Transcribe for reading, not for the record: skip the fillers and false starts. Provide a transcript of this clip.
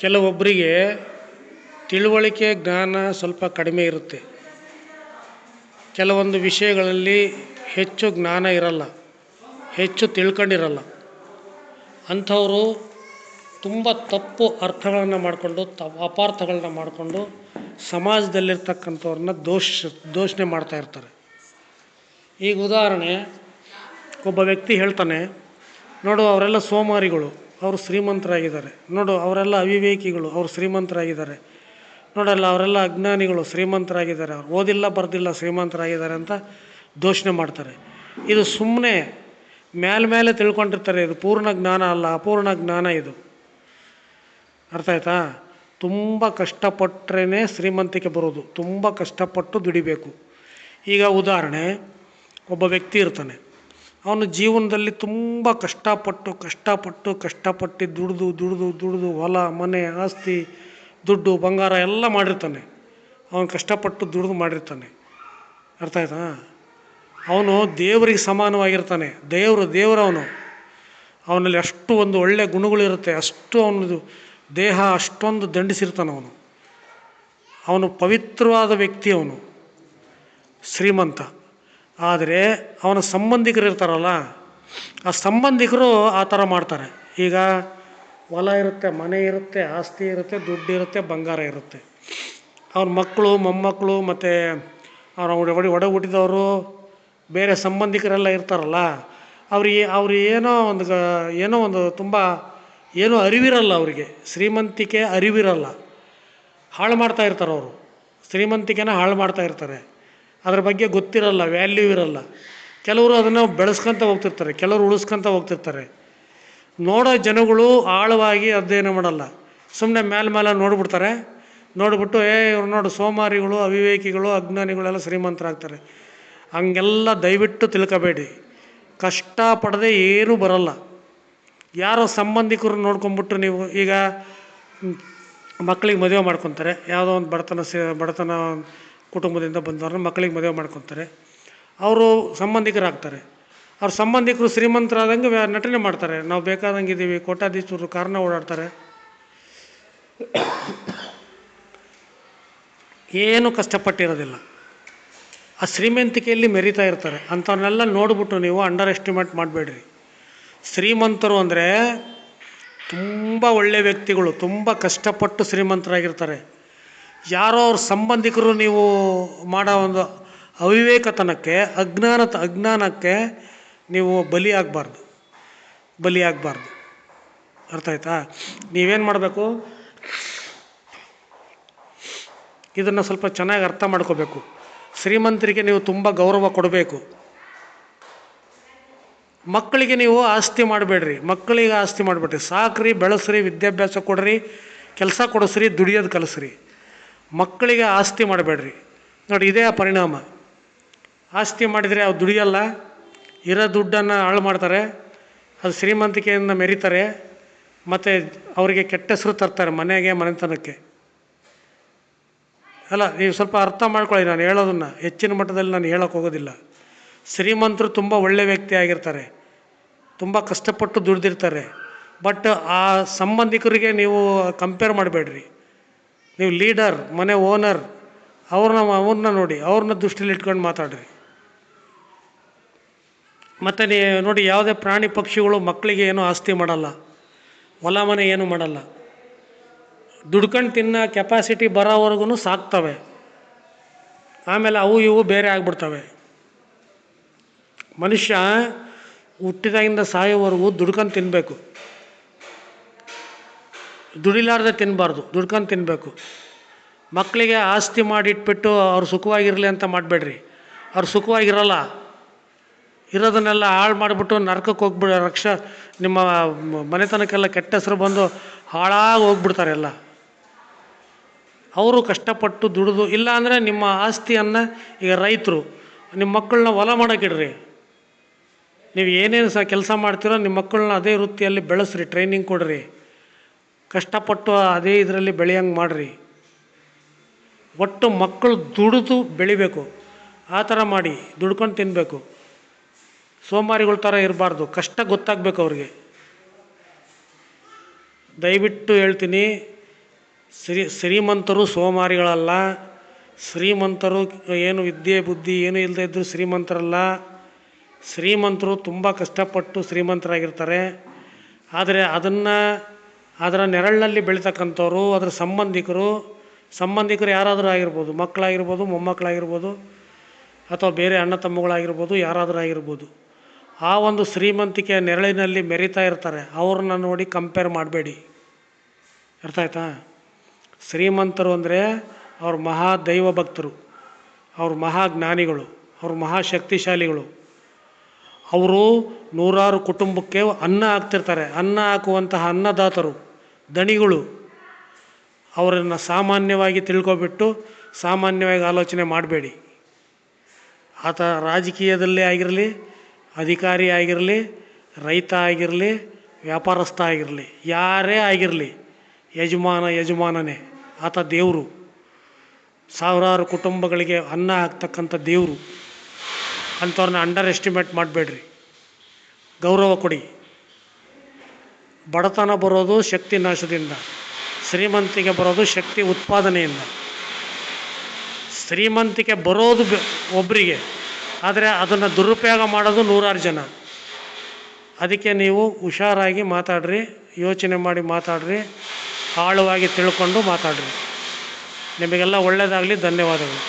ಕೆಲವೊಬ್ಬರಿಗೆ ತಿಳುವಳಿಕೆ ಜ್ಞಾನ ಸ್ವಲ್ಪ ಕಡಿಮೆ ಇರುತ್ತೆ. ಕೆಲವೊಂದು ವಿಷಯಗಳಲ್ಲಿ ಹೆಚ್ಚು ಜ್ಞಾನ ಇರಲ್ಲ, ಹೆಚ್ಚು ತಿಳ್ಕೊಂಡಿರಲ್ಲ. ಅಂಥವರು ತುಂಬ ತಪ್ಪು ಅರ್ಥಗಳನ್ನು ಮಾಡಿಕೊಂಡು ಅಪಾರ್ಥಗಳನ್ನ ಮಾಡಿಕೊಂಡು ಸಮಾಜದಲ್ಲಿರ್ತಕ್ಕಂಥವ್ರನ್ನ ದೂಷಣೆ ಮಾಡ್ತಾಯಿರ್ತಾರೆ. ಈಗ ಉದಾಹರಣೆ, ಒಬ್ಬ ವ್ಯಕ್ತಿ ಹೇಳ್ತಾನೆ, ನೋಡು ಅವರೆಲ್ಲ ಸೋಮಾರಿಗಳು, ಅವರು ಶ್ರೀಮಂತರಾಗಿದ್ದಾರೆ. ನೋಡು ಅವರೆಲ್ಲ ಅವಿವೇಕಿಗಳು, ಅವರು ಶ್ರೀಮಂತರಾಗಿದ್ದಾರೆ. ನೋಡಲ್ಲ ಅವರೆಲ್ಲ ಅಜ್ಞಾನಿಗಳು, ಶ್ರೀಮಂತರಾಗಿದ್ದಾರೆ. ಅವ್ರು ಓದಿಲ್ಲ ಬರೆದಿಲ್ಲ, ಶ್ರೀಮಂತರಾಗಿದ್ದಾರೆ ಅಂತ ದೂಷಣೆ ಮಾಡ್ತಾರೆ. ಇದು ಸುಮ್ಮನೆ ಮೇಲೆ ತಿಳ್ಕೊಂಡಿರ್ತಾರೆ. ಇದು ಪೂರ್ಣ ಜ್ಞಾನ ಅಲ್ಲ, ಅಪೂರ್ಣ ಜ್ಞಾನ ಇದು. ಅರ್ಥ ಆಯ್ತಾ? ತುಂಬ ಕಷ್ಟಪಟ್ಟರೆ ಶ್ರೀಮಂತಿಕೆ ಬರೋದು, ತುಂಬ ಕಷ್ಟಪಟ್ಟು ದುಡಿಬೇಕು. ಈಗ ಉದಾಹರಣೆ, ಒಬ್ಬ ವ್ಯಕ್ತಿ ಇರ್ತಾನೆ, ಅವನು ಜೀವನದಲ್ಲಿ ತುಂಬ ಕಷ್ಟಪಟ್ಟು ದುಡಿದು ಹೊಲ ಮನೆ ಆಸ್ತಿ ದುಡ್ಡು ಬಂಗಾರ ಎಲ್ಲ ಮಾಡಿರ್ತಾನೆ. ಅವನು ಕಷ್ಟಪಟ್ಟು ದುಡಿದು ಮಾಡಿರ್ತಾನೆ. ಅರ್ಥ ಆಯ್ತಾ? ಅವನು ದೇವರಿಗೆ ಸಮಾನವಾಗಿರ್ತಾನೆ. ದೇವರವನು. ಅವನಲ್ಲಿ ಅಷ್ಟು ಒಂದು ಒಳ್ಳೆಯ ಗುಣಗಳಿರುತ್ತೆ. ಅಷ್ಟು ಅವನದು ದೇಹ ಅಷ್ಟೊಂದು ದಂಡಿಸಿರ್ತಾನೆ. ಅವನು ಪವಿತ್ರವಾದ ವ್ಯಕ್ತಿ, ಅವನು ಶ್ರೀಮಂತ. ಆದರೆ ಅವನ ಸಂಬಂಧಿಕರು ಇರ್ತಾರಲ್ಲ, ಆ ಸಂಬಂಧಿಕರು ಆ ಥರ ಮಾಡ್ತಾರೆ. ಈಗ ಹೊಲ ಇರುತ್ತೆ, ಮನೆ ಇರುತ್ತೆ, ಆಸ್ತಿ ಇರುತ್ತೆ, ದುಡ್ಡು ಇರುತ್ತೆ, ಬಂಗಾರ ಇರುತ್ತೆ. ಅವ್ರ ಮಕ್ಕಳು ಮೊಮ್ಮಕ್ಕಳು ಮತ್ತು ಅವ್ರ ಒಡ ಹುಟ್ಟಿದವರು ಬೇರೆ ಸಂಬಂಧಿಕರೆಲ್ಲ ಇರ್ತಾರಲ್ಲ, ಅವ್ರು ಏನೋ ಒಂದು ತುಂಬ ಏನೋ ಅರಿವಿರಲ್ಲ ಅವರಿಗೆ. ಶ್ರೀಮಂತಿಕೆ ಅರಿವಿರಲ್ಲ, ಹಾಳು ಮಾಡ್ತಾ ಇರ್ತಾರೆ. ಅವರು ಶ್ರೀಮಂತಿಕೆನ ಹಾಳು ಮಾಡ್ತಾ ಇರ್ತಾರೆ. ಅದ್ರ ಬಗ್ಗೆ ಗೊತ್ತಿರಲ್ಲ, ವ್ಯಾಲ್ಯೂ ಇರಲ್ಲ. ಕೆಲವರು ಅದನ್ನು ಬೆಳೆಸ್ಕೊತ ಹೋಗ್ತಿರ್ತಾರೆ, ಕೆಲವರು ಉಳಿಸ್ಕೊತ ಹೋಗ್ತಿರ್ತಾರೆ. ನೋಡೋ ಜನಗಳು ಆಳವಾಗಿ ಅಧ್ಯಯನ ಮಾಡಲ್ಲ, ಸುಮ್ಮನೆ ಮೇಲೆ ನೋಡಿಬಿಡ್ತಾರೆ. ನೋಡಿಬಿಟ್ಟು ಇವ್ರು ನೋಡು ಸೋಮಾರಿಗಳು, ಅವಿವೇಕಿಗಳು, ಅಜ್ಞಾನಿಗಳೆಲ್ಲ ಶ್ರೀಮಂತರಾಗ್ತಾರೆ. ಹಂಗೆಲ್ಲ ದಯವಿಟ್ಟು ತಿಳ್ಕೊಬೇಡಿ. ಕಷ್ಟಪಡದೆ ಏನೂ ಬರಲ್ಲ. ಯಾರೋ ಸಂಬಂಧಿಕರು ನೋಡ್ಕೊಂಬಿಟ್ಟು ನೀವು ಈಗ ಮಕ್ಕಳಿಗೆ ಮದುವೆ ಮಾಡ್ಕೊತಾರೆ. ಯಾವುದೋ ಒಂದು ಬಡತನ ಕುಟುಂಬದಿಂದ ಬಂದವ್ರನ್ನ ಮಕ್ಕಳಿಗೆ ಮದುವೆ ಮಾಡ್ಕೊತಾರೆ. ಅವರು ಸಂಬಂಧಿಕರಾಗ್ತಾರೆ. ಅವ್ರ ಸಂಬಂಧಿಕರು ಶ್ರೀಮಂತರಾದಂಗೆ ನಟನೆ ಮಾಡ್ತಾರೆ. ನಾವು ಬೇಕಾದಂಗೆ ಇದ್ದೀವಿ, ಕೋಟ್ಯಾಧೀಶರು ಕಾರಣ ಓಡಾಡ್ತಾರೆ. ಏನು ಕಷ್ಟಪಟ್ಟಿರೋದಿಲ್ಲ. ಆ ಶ್ರೀಮಂತಿಕೆಯಲ್ಲಿ ಮೆರಿತಾ ಇರ್ತಾರೆ. ಅಂಥವನ್ನೆಲ್ಲ ನೋಡಿಬಿಟ್ಟು ನೀವು ಅಂಡರ್ ಎಸ್ಟಿಮೇಟ್ ಮಾಡಬೇಡ್ರಿ. ಶ್ರೀಮಂತರು ಅಂದರೆ ತುಂಬ ಒಳ್ಳೆಯ ವ್ಯಕ್ತಿಗಳು, ತುಂಬ ಕಷ್ಟಪಟ್ಟು ಶ್ರೀಮಂತರಾಗಿರ್ತಾರೆ. ಯಾರೋ ಅವ್ರ ಸಂಬಂಧಿಕರು ನೀವು ಮಾಡೋ ಒಂದು ಅವಿವೇಕತನಕ್ಕೆ, ಅಜ್ಞಾನಕ್ಕೆ ನೀವು ಬಲಿಯಾಗಬಾರ್ದು. ಅರ್ಥ ಆಯ್ತಾ? ನೀವೇನು ಮಾಡಬೇಕು, ಇದನ್ನು ಸ್ವಲ್ಪ ಚೆನ್ನಾಗಿ ಅರ್ಥ ಮಾಡ್ಕೋಬೇಕು. ಶ್ರೀಮಂತರಿಗೆ ನೀವು ತುಂಬ ಗೌರವ ಕೊಡಬೇಕು. ಮಕ್ಕಳಿಗೆ ನೀವು ಆಸ್ತಿ ಮಾಡಬೇಡ್ರಿ. ಮಕ್ಕಳಿಗೆ ಆಸ್ತಿ ಮಾಡಿಬಿಡ್ರಿ. ಸಾಕ್ರಿ, ಬೆಳೆಸ್ರಿ, ವಿದ್ಯಾಭ್ಯಾಸ ಕೊಡ್ರಿ, ಕೆಲಸ ಕೊಡಿಸ್ರಿ, ದುಡಿಯೋದು ಕಲಿಸ್ರಿ. ಮಕ್ಕಳಿಗೆ ಆಸ್ತಿ ಮಾಡಬೇಡ್ರಿ. ನೋಡಿ, ಇದೇ ಆ ಪರಿಣಾಮ. ಆಸ್ತಿ ಮಾಡಿದರೆ ಅವ್ರು ದುಡಿಯಲ್ಲ, ಇರೋ ದುಡ್ಡನ್ನು ಹಾಳು ಮಾಡ್ತಾರೆ, ಅದು ಶ್ರೀಮಂತಿಕೆಯನ್ನು ಮೆರಿತಾರೆ, ಮತ್ತು ಅವರಿಗೆ ಕೆಟ್ಟ ಹೆಸರು ತರ್ತಾರೆ ಮನೆಗೆ, ಮನೆತನಕ್ಕೆ. ಅಲ್ಲ, ನೀವು ಸ್ವಲ್ಪ ಅರ್ಥ ಮಾಡ್ಕೊಳ್ಳಿ ನಾನು ಹೇಳೋದನ್ನು. ಹೆಚ್ಚಿನ ಮಟ್ಟದಲ್ಲಿ ನಾನು ಹೇಳೋಕ್ಕೆ ಹೋಗೋದಿಲ್ಲ. ಶ್ರೀಮಂತರು ತುಂಬ ಒಳ್ಳೆಯ ವ್ಯಕ್ತಿ ಆಗಿರ್ತಾರೆ, ತುಂಬ ಕಷ್ಟಪಟ್ಟು ದುಡ್ದಿರ್ತಾರೆ. ಬಟ್ ಆ ಸಂಬಂಧಿಕರಿಗೆ ನೀವು ಕಂಪೇರ್ ಮಾಡಬೇಡ್ರಿ. ನೀವು ಲೀಡರ್, ಮನೆ ಓನರ್, ಅವ್ರನ್ನ ನೋಡಿ, ಅವ್ರನ್ನ ದೃಷ್ಟಿಯಲ್ಲಿ ಇಟ್ಕೊಂಡು ಮಾತಾಡ್ರಿ. ಮತ್ತು ನೋಡಿ, ಯಾವುದೇ ಪ್ರಾಣಿ ಪಕ್ಷಿಗಳು ಮಕ್ಕಳಿಗೆ ಏನೂ ಆಸ್ತಿ ಮಾಡಲ್ಲ, ಹೊಲ ಮನೆ ಏನೂ ಮಾಡಲ್ಲ. ದುಡ್ಕೊಂಡು ತಿನ್ನೋ ಕೆಪಾಸಿಟಿ ಬರೋವರೆಗೂ ಸಾಕ್ತವೆ. ಆಮೇಲೆ ಅವು ಇವು ಬೇರೆ ಆಗ್ಬಿಡ್ತವೆ. ಮನುಷ್ಯ ಹುಟ್ಟಿದಾಗಿಂದ ಸಾಯೋವರೆಗೂ ದುಡ್ಕೊಂಡು ತಿನ್ನಬೇಕು. ದುಡಿಲಾರ್ದೆ ತಿನ್ನಬಾರ್ದು, ದುಡ್ಕೊಂಡು ತಿನ್ನಬೇಕು. ಮಕ್ಕಳಿಗೆ ಆಸ್ತಿ ಮಾಡಿಟ್ಬಿಟ್ಟು ಅವ್ರು ಸುಖವಾಗಿರಲಿ ಅಂತ ಮಾಡಬೇಡ್ರಿ. ಅವ್ರು ಸುಖವಾಗಿರಲ್ಲ. ಇರೋದನ್ನೆಲ್ಲ ಹಾಳು ಮಾಡಿಬಿಟ್ಟು ನರಕಕ್ಕೆ ನಿಮ್ಮ ಮನೆತನಕ್ಕೆಲ್ಲ ಕೆಟ್ಟ ಹೆಸರು ಬಂದು ಹಾಳಾಗಿ ಹೋಗ್ಬಿಡ್ತಾರೆ ಎಲ್ಲ. ಅವರು ಕಷ್ಟಪಟ್ಟು ದುಡಿದು, ಇಲ್ಲ ಅಂದರೆ ನಿಮ್ಮ ಆಸ್ತಿಯನ್ನು, ಈಗ ರೈತರು ನಿಮ್ಮ ಮಕ್ಕಳನ್ನ ಹೊಲ ಮಾಡೋಕ್ಕಿಡ್ರಿ. ನೀವು ಏನೇನು ಕೆಲಸ ಮಾಡ್ತೀರೋ ನಿಮ್ಮ ಮಕ್ಕಳನ್ನ ಅದೇ ವೃತ್ತಿಯಲ್ಲಿ ಬೆಳೆಸ್ರಿ, ಟ್ರೈನಿಂಗ್ ಕೊಡ್ರಿ, ಕಷ್ಟಪಟ್ಟು ಅದೇ ಇದರಲ್ಲಿ ಬೆಳೆಯಂಗೆ ಮಾಡಿರಿ. ಒಟ್ಟು ಮಕ್ಕಳು ದುಡಿದು ಬೆಳಿಬೇಕು. ಆ ಥರ ಮಾಡಿ ದುಡ್ಕೊಂಡು ತಿನ್ನಬೇಕು. ಸೋಮಾರಿಗಳ ಥರ ಇರಬಾರ್ದು. ಕಷ್ಟ ಗೊತ್ತಾಗಬೇಕು ಅವ್ರಿಗೆ. ದಯವಿಟ್ಟು ಹೇಳ್ತೀನಿ, ಶ್ರೀಮಂತರು ಸೋಮಾರಿಗಳಲ್ಲ. ಶ್ರೀಮಂತರು ಏನು ವಿದ್ಯೆ ಬುದ್ಧಿ ಏನೂ ಇಲ್ಲದೆ ಇದ್ದರೂ ಶ್ರೀಮಂತರಲ್ಲ. ಶ್ರೀಮಂತರು ತುಂಬ ಕಷ್ಟಪಟ್ಟು ಶ್ರೀಮಂತರಾಗಿರ್ತಾರೆ. ಆದರೆ ಅದರ ನೆರಳಿನಲ್ಲಿ ಬೆಳೀತಕ್ಕಂಥವ್ರು, ಅದರ ಸಂಬಂಧಿಕರು ಯಾರಾದರೂ ಆಗಿರ್ಬೋದು, ಮಕ್ಕಳಾಗಿರ್ಬೋದು, ಮೊಮ್ಮಕ್ಕಳಾಗಿರ್ಬೋದು, ಅಥವಾ ಬೇರೆ ಅಣ್ಣ ತಮ್ಮಗಳಾಗಿರ್ಬೋದು, ಯಾರಾದರೂ ಆಗಿರ್ಬೋದು. ಆ ಒಂದು ಶ್ರೀಮಂತಿಕೆಯ ನೆರಳಿನಲ್ಲಿ ಮೆರಿತಾ ಇರ್ತಾರೆ. ಅವ್ರನ್ನ ನೋಡಿ ಕಂಪೇರ್ ಮಾಡಬೇಡಿ. ಅರ್ಥ ಆಯ್ತಾ? ಶ್ರೀಮಂತರು ಅಂದರೆ ಅವ್ರು ಮಹಾ ದೈವ ಭಕ್ತರು, ಅವ್ರು ಮಹಾಜ್ಞಾನಿಗಳು, ಅವ್ರು ಮಹಾಶಕ್ತಿಶಾಲಿಗಳು. ಅವರು ನೂರಾರು ಕುಟುಂಬಕ್ಕೆ ಅನ್ನ ಹಾಕ್ತಿರ್ತಾರೆ. ಅನ್ನ ಹಾಕುವಂತಹ ಅನ್ನದಾತರು, ದಣಿಗಳು. ಅವರನ್ನು ಸಾಮಾನ್ಯವಾಗಿ ತಿಳ್ಕೊಬಿಟ್ಟು ಸಾಮಾನ್ಯವಾಗಿ ಆಲೋಚನೆ ಮಾಡಬೇಡಿ. ಆತ ರಾಜಕೀಯದಲ್ಲೇ ಆಗಿರಲಿ, ಅಧಿಕಾರಿ ಆಗಿರಲಿ, ರೈತ ಆಗಿರಲಿ, ವ್ಯಾಪಾರಸ್ಥ ಆಗಿರಲಿ, ಯಾರೇ ಆಗಿರಲಿ, ಯಜಮಾನನೇ. ಆತ ದೇವರು, ಸಾವಿರಾರು ಕುಟುಂಬಗಳಿಗೆ ಅನ್ನ ಹಾಕ್ತಕ್ಕಂಥ ದೇವರು. ಅಂಥವ್ರನ್ನ ಅಂಡರ್ ಎಸ್ಟಿಮೇಟ್ ಮಾಡಬೇಡ್ರಿ. ಗೌರವ ಕೊಡಿ. ಬಡತನ ಬರೋದು ಶಕ್ತಿ ನಾಶದಿಂದ, ಶ್ರೀಮಂತಿಕೆ ಬರೋದು ಶಕ್ತಿ ಉತ್ಪಾದನೆಯಿಂದ. ಶ್ರೀಮಂತಿಕೆ ಬರೋದು ಒಬ್ಬರಿಗೆ, ಆದರೆ ಅದನ್ನು ದುರುಪಯೋಗ ಮಾಡೋದು ನೂರಾರು ಜನ. ಅದಕ್ಕೆ ನೀವು ಹುಷಾರಾಗಿ ಮಾತಾಡ್ರಿ, ಯೋಚನೆ ಮಾಡಿ ಮಾತಾಡ್ರಿ, ಆಳವಾಗಿ ತಿಳ್ಕೊಂಡು ಮಾತಾಡ್ರಿ. ನಿಮಗೆಲ್ಲ ಒಳ್ಳೆಯದಾಗಲಿ. ಧನ್ಯವಾದಗಳು.